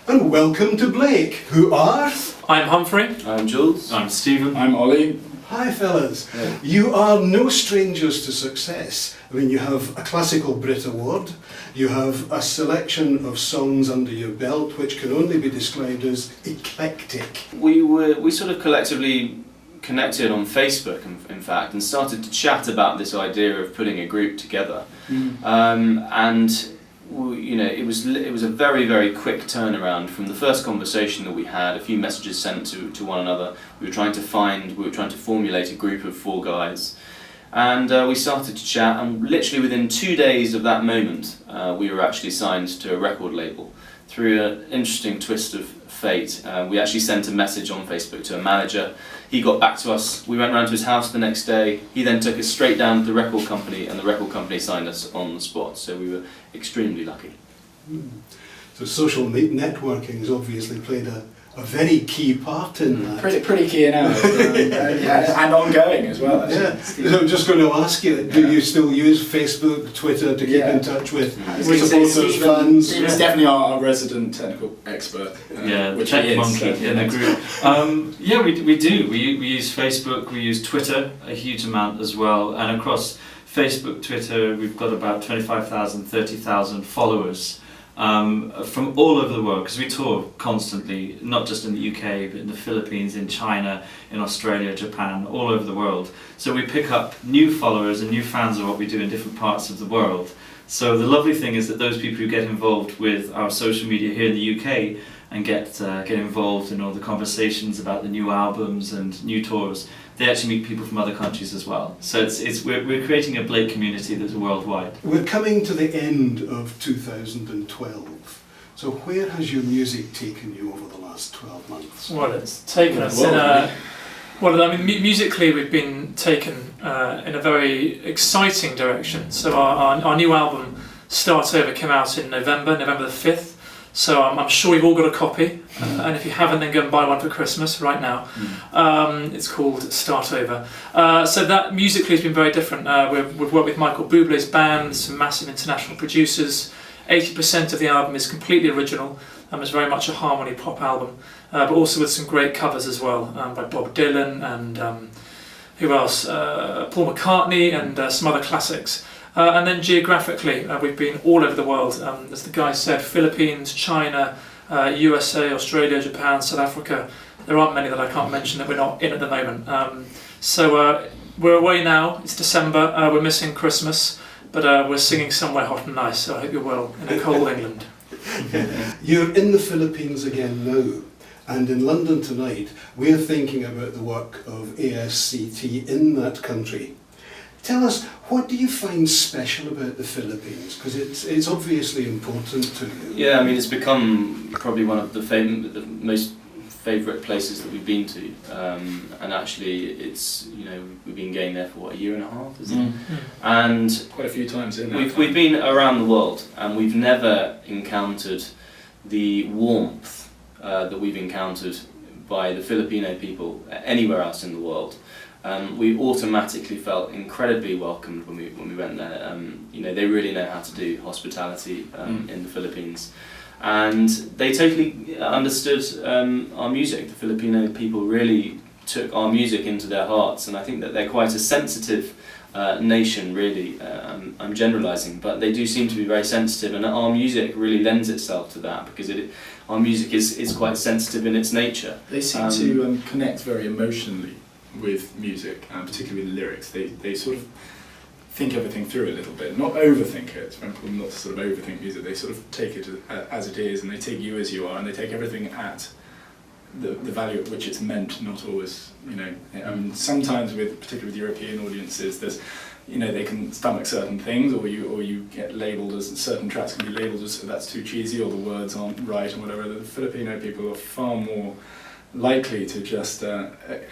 And welcome to Blake, who are... I'm Humphrey. I'm Jules. I'm Stephen. I'm Ollie. Hi fellas. Yeah. You are no strangers to success. I mean, you have a classical BRIT award, you have a selection of songs under your belt which can only be described as eclectic. We sort of collectively connected on Facebook, in fact, and started to chat about this idea of putting a group together. You know, it was a very, very quick turnaround from the first conversation that we had, a few messages sent to one another. We were trying to formulate a group of 4 guys, and we started to chat, and literally within 2 days of that moment we were actually signed to a record label. Through an interesting twist of fate, we actually sent a message on Facebook to a manager. He got back to us, we went round to his house the next day, he then took us straight down to the record company, and the record company signed us on the spot, so we were extremely lucky. So social networking has obviously played a very key part in that. Pretty key now, and ongoing as well. Yeah. So I'm just going to ask you, do you still use Facebook, Twitter to keep in touch with supporters, fans? Stephen's definitely our resident technical expert. The tech monkey in the group. Yeah, we do. We use Facebook, we use Twitter a huge amount as well, and across Facebook, Twitter, we've got about 25,000, 30,000 followers. From all over the world, because we tour constantly, not just in the UK, but in the Philippines, in China, in Australia, Japan, all over the world. So we pick up new followers and new fans of what we do in different parts of the world. So the lovely thing is that those people who get involved with our social media here in the UK and get involved in all the conversations about the new albums and new tours, they actually meet people from other countries as well. So we're creating a Blake community that's worldwide. We're coming to the end of 2012. So where has your music taken you over the last 12 months? Well, it's taken us in a... Well, I mean, musically we've been taken in a very exciting direction. So our new album, Start Over, came out in November the 5th. So I'm sure you've all got a copy, and if you haven't, then go and buy one for Christmas right now. It's called Start Over. So that musically has been very different. We've worked with Michael Bublé's band, some massive international producers. 80% of the album is completely original. It's very much a harmony pop album, but also with some great covers as well, by Bob Dylan and who else? Paul McCartney and some other classics. And then geographically, we've been all over the world. As the guy said, Philippines, China, USA, Australia, Japan, South Africa. There aren't many that I can't mention that we're not in at the moment. So we're away now, it's December, we're missing Christmas, but we're singing somewhere hot and nice, so I hope you're well in a cold England. You're in the Philippines again now, and in London tonight, we're thinking about the work of ASCT in that country. Tell us, what do you find special about the Philippines? Because it's obviously important to you. Yeah, I mean, it's become probably one of the most favourite places that we've been to, and actually it's, you know, we've been going there for what, a year and a half, isn't it? And quite a few times in we've been around the world, and we've never encountered the warmth that we've encountered by the Filipino people anywhere else in the world. We automatically felt incredibly welcomed when we went there. You know, they really know how to do hospitality in the Philippines, and they totally understood our music. The Filipino people really took our music into their hearts, and I think that they're quite a sensitive nation, really. I'm generalising, but they do seem to be very sensitive, and our music really lends itself to that, because our music is quite sensitive in its nature. They seem to connect very emotionally with music, and particularly with the lyrics. They sort of think everything through a little bit, not overthink it. It's very important not to sort of overthink music. They sort of take it as it is, and they take you as you are, and they take everything at the value at which it's meant, not always, you know. Sometimes particularly with European audiences, there's, you know, they can stomach certain things, or you get labelled as, certain tracks can be labelled as that's too cheesy, or the words aren't right, or whatever. The Filipino people are far more likely to just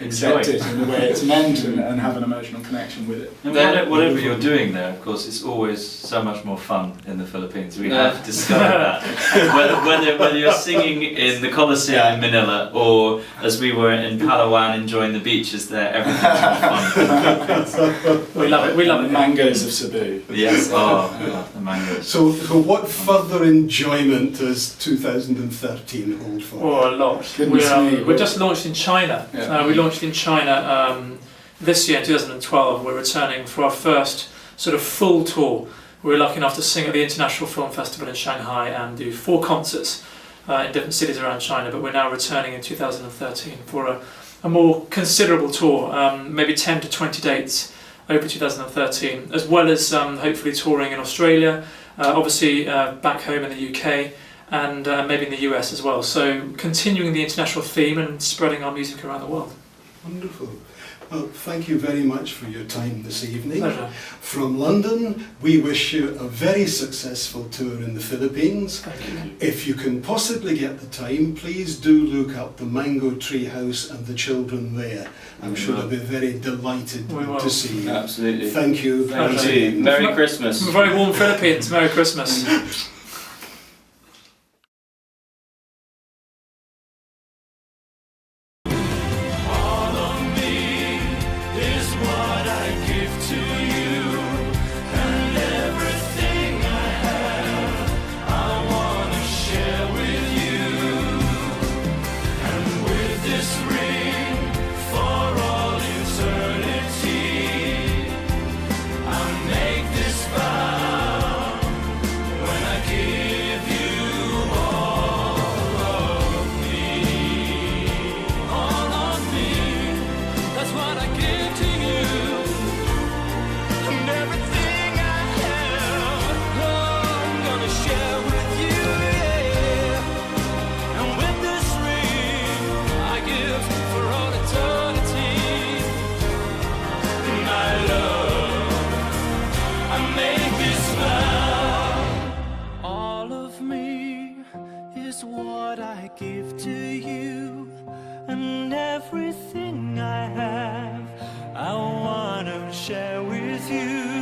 accept it in the way it's meant and have an emotional connection with it. And whatever you're doing there, of course, it's always so much more fun in the Philippines. We have discovered that. Whether you're singing in the Colosseum in Manila, or as we were in Palawan enjoying the beaches there, everything's more fun. We love it. We love The it. mangoes of Cebu. Yes. Oh, the mangoes. So what further enjoyment does 2013 hold for you? Oh, a lot. Goodness me. We're just launched in China. Yeah. We launched in China this year in 2012. We're returning for our first sort of full tour. We were lucky enough to sing at the International Film Festival in Shanghai and do 4 concerts in different cities around China, but we're now returning in 2013 for a more considerable tour, maybe 10 to 20 dates over 2013, as well as hopefully touring in Australia, obviously back home in the UK, and maybe in the US as well. So continuing the international theme and spreading our music around the world. Wonderful. Well, thank you very much for your time this evening. Pleasure. From London, we wish you a very successful tour in the Philippines. Thank you. If you can possibly get the time, please do look up the Mango Tree House and the children there. I'm sure they'll be very delighted We will. to see you. Absolutely. Thank you. Thank Pleasure. you. Merry Christmas. From very warm Philippines. Merry Christmas. What I give to you, and everything I have, I wanna share with you.